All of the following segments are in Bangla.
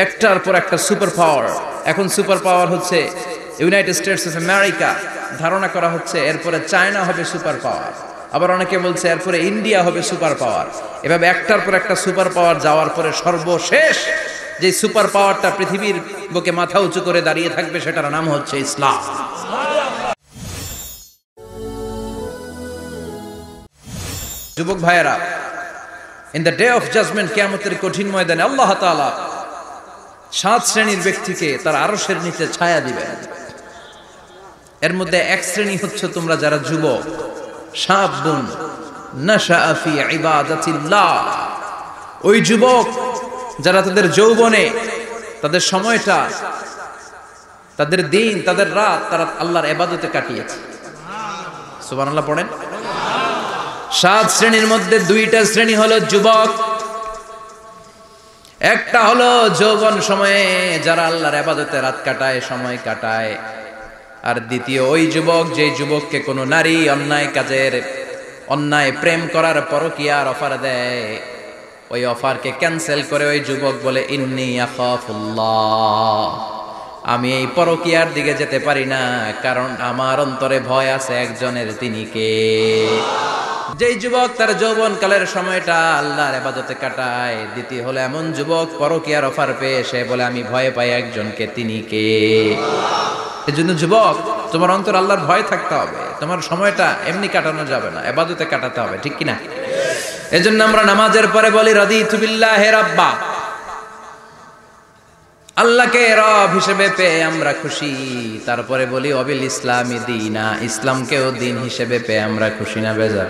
একটার পর একটা সুপার পাওয়ার। এখন সুপার পাওয়ার হচ্ছে ইউনাইটেড স্টেটস অফ আমেরিকা, ধারণা করা হচ্ছে এরপরে চায়না হবে সুপার পাওয়ার, আবার অনেকে বলছে এরপরে ইন্ডিয়া হবে সুপার পাওয়ার। এভাবে একটার পর একটা সুপার পাওয়ার যাওয়ার পরে সর্বশেষ যে সুপার পাওয়ারটা পৃথিবীর বুকে মাথা উঁচু করে দাঁড়িয়ে থাকবে সেটার নাম হচ্ছে ইসলাম। যুবক ভাইয়েরা, in the day of judgement, কিয়ামতের কঠিন ময়দানে আল্লাহ তাআলা 7 শ্রেণীর ব্যক্তিকে তার আরশের নিচে ছায়া দিবেন। এর মধ্যে এক শ্রেণী হচ্ছে তোমরা যারা যুবক, শাবুন নাশাআ ফি ইবাদাতিল্লাহ, ওই যুবক যারা তাদের যৌবনে তাদের সময়টা, তাদের দিন, তাদের রাত তারা আল্লাহর ইবাদতে কাটিয়েছে। সুবহানাল্লাহ পড়েন। 7 শ্রেণীর মধ্যে 2টা শ্রেণী হলো যুবক। একটা হলো যৌবন সময়ে যারা আল্লাহর ইবাদতে রাত কাটায়, সময় কাটায়। আর দ্বিতীয় ওই যুবক, যে যুবককে কোনো নারী অন্যায় কাজের, অন্যায় প্রেম করার পরকীয়ার অফার দেয়, ওই অফারকে ক্যান্সেল করে ওই যুবক বলে ইন্নী আখাফুল্লাহ, আমি এই পরকীয়ার দিকে যেতে পারি না, কারণ আমার অন্তরে ভয় আছে একজনের, তিনি কে? যেই যুবক তার যৌবন কালের সময়টা আল্লাহর ইবাদতে কাটায়। দ্বিতীয় হলো এমন যুবক পরকীয়ার অফার পেয়ে সে বলে আমি ভয় পাই একজনকে, তিনি কে? এজন্য যুবক, তোমার অন্তর আল্লাহর ভয় থাকতে হবে, তোমার সময়টা এমনি কাটানো যাবে না, ইবাদতে কাটাতে হবে, ঠিক কিনা? এজন্য আমরা নামাজের পরে বলি রাদিতু বিল্লাহি রাব্বা, আল্লাহকে রব হিসেবে পেয়ে আমরা খুশি। তারপরে বলি অবিল ইসলামি দীনা, ইসলামকেও দিন হিসেবে পেয়ে আমরা খুশি না বেজার?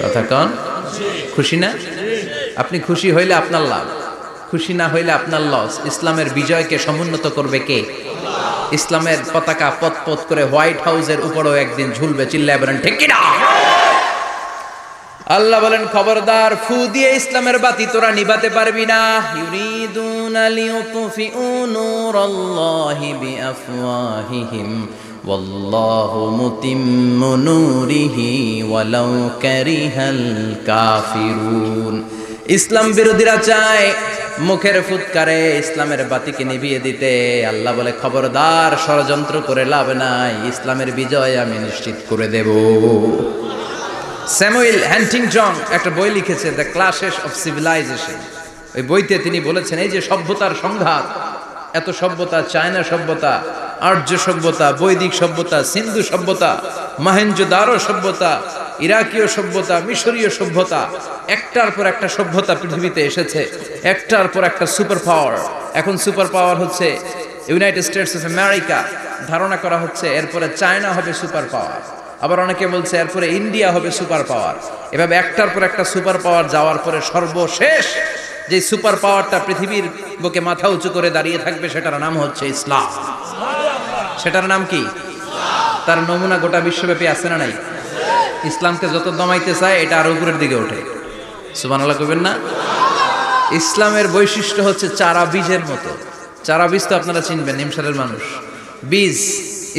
কথা কন, খুশি না? আপনি খুশি হইলে আপনার লাভ, খুশি না হইলে আপনার লস। ইসলামের বিজয়কে সমুন্নত করবে কে? ইসলামের পতাকা পথ পথ করে হোয়াইট হাউসের উপরেও একদিন ঝুলবে, চিল্লায় বলেন ঠিক কিনা? আল্লাহ বলেন খবরদার, ফু দিয়ে ইসলামের বাতি তোরা নিভাতে পারবি না। ইউরিদুনা লিয়ুতফিউ নূরাল্লাহি বিআফওয়াহিহিম ওয়াল্লাহু মুতিম্মু নূরিহি ওয়ালাউ কারিহাল কাফিরুন। ইসলাম বিরোধীরা চায় মুখের ফুৎকারে ইসলামের বাতিকে নিভিয়ে দিতে। আল্লাহ বলে খবরদার, ষড়যন্ত্র করে লাভ নাই, ইসলামের বিজয় আমি নিশ্চিত করে দেব। স্যামুয়েল হ্যান্টিংটন একটা বই লিখেছে, দ্য ক্লাশেস অফ সিভিলাইজেশন। ওই বইতে তিনি বলেছেন এই যে সভ্যতার সংঘাত, এত সভ্যতা, চায়না সভ্যতা, আর্য সভ্যতা, বৈদিক সভ্যতা, সিন্ধু সভ্যতা, মহেঞ্জোদারো সভ্যতা, ইরাকীয় সভ্যতা, মিশরীয় সভ্যতা, একটার পর একটা সভ্যতা পৃথিবীতে এসেছে, একটার পর একটা সুপার পাওয়ার। এখন সুপার পাওয়ার হচ্ছে ইউনাইটেড স্টেটস অফ আমেরিকা, ধারণা করা হচ্ছে এরপরে চায়না হবে সুপার পাওয়ার, আবার অনেকে বলছে এরপরে ইন্ডিয়া হবে সুপার পাওয়ার। এভাবে একটার পর একটা সুপার পাওয়ার যাওয়ার পরে সর্বশেষ যে সুপার পাওয়ারটা পৃথিবীর বুকে মাথা উঁচু করে দাঁড়িয়ে থাকবে সেটার নাম হচ্ছে ইসলাম। সেটার নাম কি? তার নমুনা গোটা বিশ্বব্যাপী আছে না নাই? ইসলামকে যত দমাইতে চায় এটা আরো উপরের দিকে ওঠে। সুবহানাল্লাহ কইবেন না? ইসলামের বৈশিষ্ট্য হচ্ছে চারা বীজের মতো। চারা বীজ তো আপনারা চিনবেন, নিমসারের মানুষ, বীজ।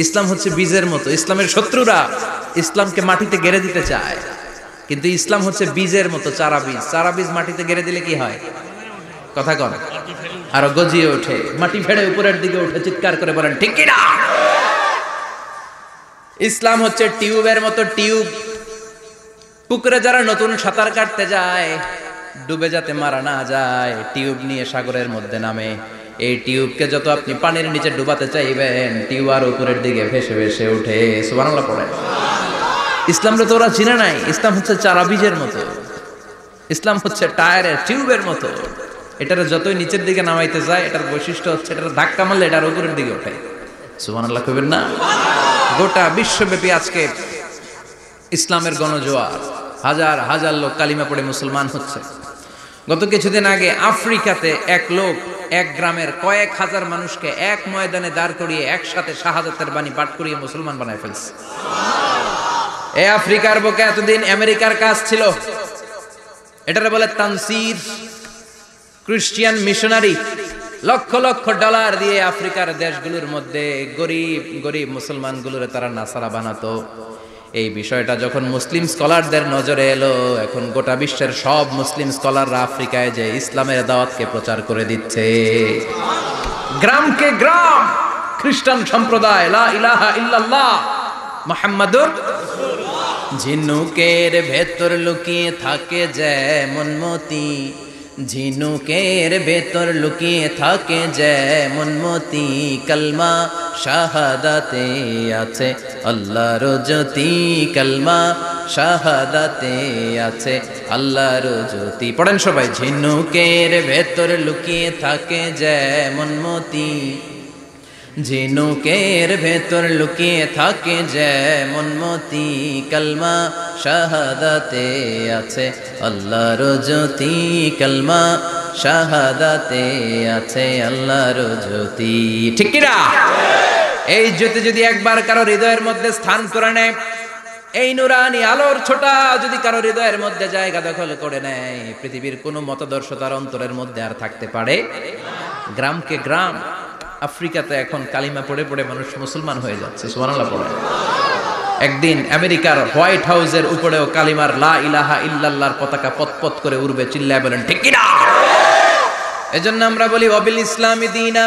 ইসলাম হচ্ছে বীজের মতো। ইসলামের শত্রুরা ইসলামকে মাটিতে গেড়ে দিতে চায়, কিন্তু ইসলাম হচ্ছে বীজের মতো, চারা বীজ। চারা বীজ মাটিতে গেড়ে দিলে কি হয়? কথা কন, আরো গজিয়ে ওঠে, মাটি ফেড়ে উপরের দিকে উঠে, চিৎকার করে বলেন ঠিক কিনা? ইসলাম হচ্ছে টিউবের মতো। টিউব, পুকুরে যারা নতুন সাঁতার কাটতে যায়, ডুবে যাতে মারা না যায়, টিউব নিয়ে সাগরের মধ্যে নামে। এই টিউবকে যত আপনি পানির নিচে ডুবাতে চাইবেন, টিউব আর উপরের দিকে ভেসে ভেসে উঠে। সুবহানাল্লাহ পড়ে। ইসলামরে তো ওরা চিনে নাই। ইসলাম হচ্ছে চারা বীজের মতো। ইসলাম হচ্ছে টায়ারের টিউবের মতো। এটার যতই নিচের দিকে নামাইতে যায়, এটার বৈশিষ্ট্য হচ্ছে এটার ধাক্কা মারলে এটার উপরের দিকে ওঠে। সুবহানাল্লাহ কইবেন না? গোটা বিশ্বব্যাপী আজকে ইসলামের গণজোয়ার, হাজার হাজার লোক কালিমা পড়ে মুসলমান হচ্ছে। গত কিছুদিন আগে আফ্রিকাতে এক লোক এক গ্রামের কয়েক হাজার মানুষকে এক ময়দানে দাঁড় করিয়ে একসাথে শাহাদাতের বাণী পাঠ করিয়ে মুসলমান বানায় ফেলছে। এই আফ্রিকার বুকে এতদিন আমেরিকার কাজ ছিল, এটারে বলে Tansir, Christian missionary. Lakh lakh dollar দিয়ে আফ্রিকার দেশগুলোর মধ্যে গরিব গরিব মুসলমানগুলোরে তারা নাসারা বানাতো। এই বিষয়টা যখন মুসলিম স্কলারদের নজরে এলো, এখন গোটা বিশ্বের সব মুসলিম স্কলাররা আফ্রিকায় যে ইসলামের দাওয়াতকে প্রচার করে দিচ্ছে। গ্রামকে গ্রাম খ্রিস্টান সম্প্রদায় লা ইলাহা ইল্লাল্লাহ মুহাম্মাদুর। ঝিনুকের ভেতর লুকিয়ে থাকে যেমন মতি, ঝিনুকের ভেতর লুকিয়ে থাকে যেমন মতি, কলমা শাহাদাতে আছে আল্লাহর জ্যোতি, কলমা শাহাদাতে আছে আল্লাহর জ্যোতি। পড়েন সবাই। ঝিনুকের ভেতর লুকিয়ে থাকে যেমন মতি, ঝিনুকের ভেতর লুকিয়ে থাকে যেমন মতি, কলমা শাহাদাতে আছে আল্লাহর জ্যোতি, কলমা শাহাদাতে আছে আল্লাহর জ্যোতি। ঠিক কি না? এই জ্যোতি যদি একবার কারো হৃদয়ের মধ্যে স্থান করে নেয়, এই নুরানি আলোর ছোটা যদি কারো হৃদয়ের মধ্যে জায়গা দখল করে নেয়, পৃথিবীর কোনো মতাদর্শ তার অন্তরের মধ্যে আর থাকতে পারে। গ্রামকে গ্রাম আফ্রিকাতে এখন কালিমা পড়ে পড়ে মানুষ মুসলমান হয়ে যাচ্ছে। সুবহানাল্লাহ পড়ে। একদিন আমেরিকার হোয়াইট হাউসের উপরেও কালিমার লা ইলাহা ইল্লাল্লাহর পতাকা পতপত করে উড়বে। চিল্লায় বলেন ঠিক কি না? এজন্য আমরা বলি ওয়াবিল ইসলামি দীনা,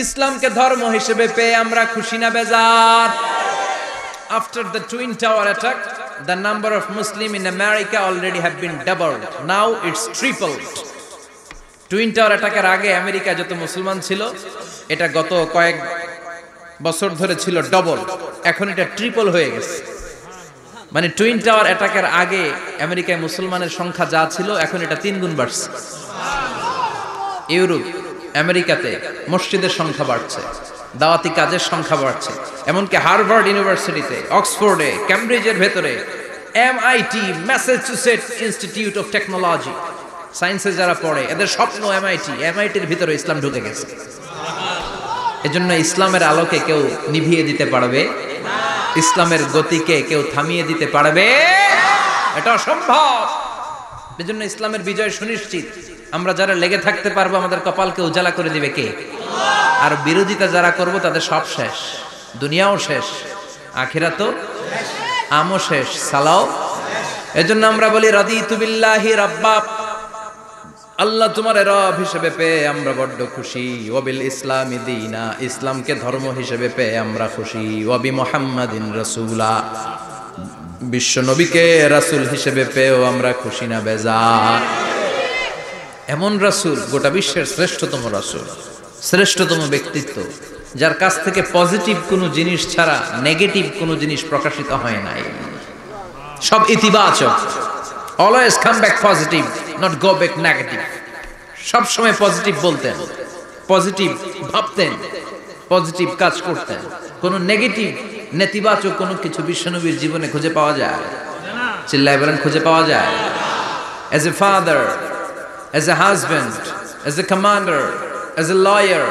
ইসলামকে ধর্ম হিসেবে পেয়ে আমরা খুশি না বেজার? After the Twin Tower attack, the number of Muslims in America already have been doubled. Now it's tripled. Twin tower অ্যাটাকের আগে আমেরিকায় যত মুসলমান ছিল, এটা গত কয়েক বছর ধরে ছিল ডবল, এখন এটা ট্রিপল হয়ে গেছে। মানে টুইন টাওয়ার অ্যাটাকের আগে আমেরিকায় মুসলমানের সংখ্যা যা ছিল, এখন এটা 3 গুণ বাড়ছে। ইউরোপ, আমেরিকাতে মসজিদের সংখ্যা বাড়ছে, দাওয়াতি কাজের সংখ্যা বাড়ছে। এমনকি হার্ভার্ড ইউনিভার্সিটিতে, অক্সফোর্ডে, ক্যামব্রিজের ভেতরে, MIT, Massachusetts institute of technology, সায়েন্সে যারা পড়ে এদের স্বপ্ন এমআইটির ভিতরে ইসলাম ঢুকে গেছে। এজন্য ইসলামের আলোকে কেউ নিভিয়ে দিতে পারবে? ইসলামের গতিকে কেউ থামিয়ে দিতে পারবে? এটা অসম্ভব। এজন্য ইসলামের বিজয় সুনিশ্চিত। আমরা যারা লেগে থাকতে পারবো, আমাদের কপালকে উজালা করে দিবে কে? আর বিরোধিতা যারা করব তাদের সব শেষ, দুনিয়াও শেষ, আখিরাতও আমও শেষ, সালাও। এজন্য আমরা বলি রাদিতু বিল্লাহি রাব্বা, আল্লাহ তোমার রব হিসেবে পেয়ে আমরা বড্ড খুশি। ওয়াবিল ইসলামি দীনা, ইসলামকে ধর্ম হিসেবে পেয়ে আমরা খুশি। ওয়াবি মুহাম্মাদিন রাসূলা, বিশ্ব নবীকে রাসূল হিসেবে পেয়েও আমরা খুশি না বেজার? এমন রাসূল, গোটা বিশ্বের শ্রেষ্ঠতম রাসূল, শ্রেষ্ঠতম ব্যক্তিত্ব, যার কাছ থেকে পজিটিভ কোনো জিনিস ছাড়া নেগেটিভ কোনো জিনিস প্রকাশিত হয় নাই, সব ইতিবাচক। Always come back positive, not go back negative. সব সময় পজিটিভ বলতেন, পজিটিভ ভাবতেন, পজিটিভ কাজ করতেন। কোনো নেগেটিভ, নেতিবাচক কোনো কিছু বিশ্বনবীর জীবনে খুঁজে পাওয়া যায়? চিল্লায় বলেন খুঁজে পাওয়া যায়? As a father, as a husband, as a commander, as a lawyer,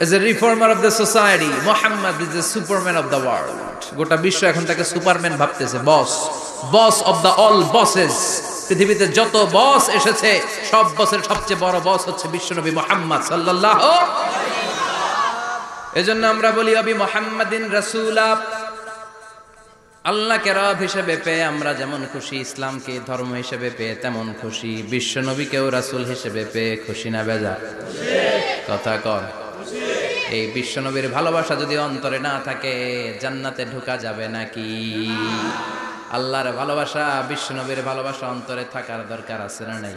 as a reformer of the society, Muhammad is the superman of the world. গোটা বিশ্ব এখন তাকে সুপারম্যান ভাবতেছে, বস অফ দ্য অল বসেস। পৃথিবীতে যত বস এসেছে, সব বসের সবচেয়ে বড় বস হচ্ছে বিশ্বনবী মুহাম্মদ সাল্লাল্লাহু। এজন্য আমরা বলি অবি মুহাম্মাদিন রাসূলা, আল্লাহকে রব হিসেবে পেয়ে আমরা যেমন খুশি, ইসলামকে ধর্ম হিসেবে পেয়ে তেমন খুশি, বিশ্বনবীকেও রাসূল হিসেবে পেয়ে খুশি না বেজার? কথা কর। এই বিশ্বনবীর ভালোবাসা যদি অন্তরে না থাকে, জান্নাতে ঢোকা যাবে নাকি? আল্লাহর ভালোবাসা, বিশ্বনবীর ভালোবাসা অন্তরে থাকার দরকার আছে না নাই?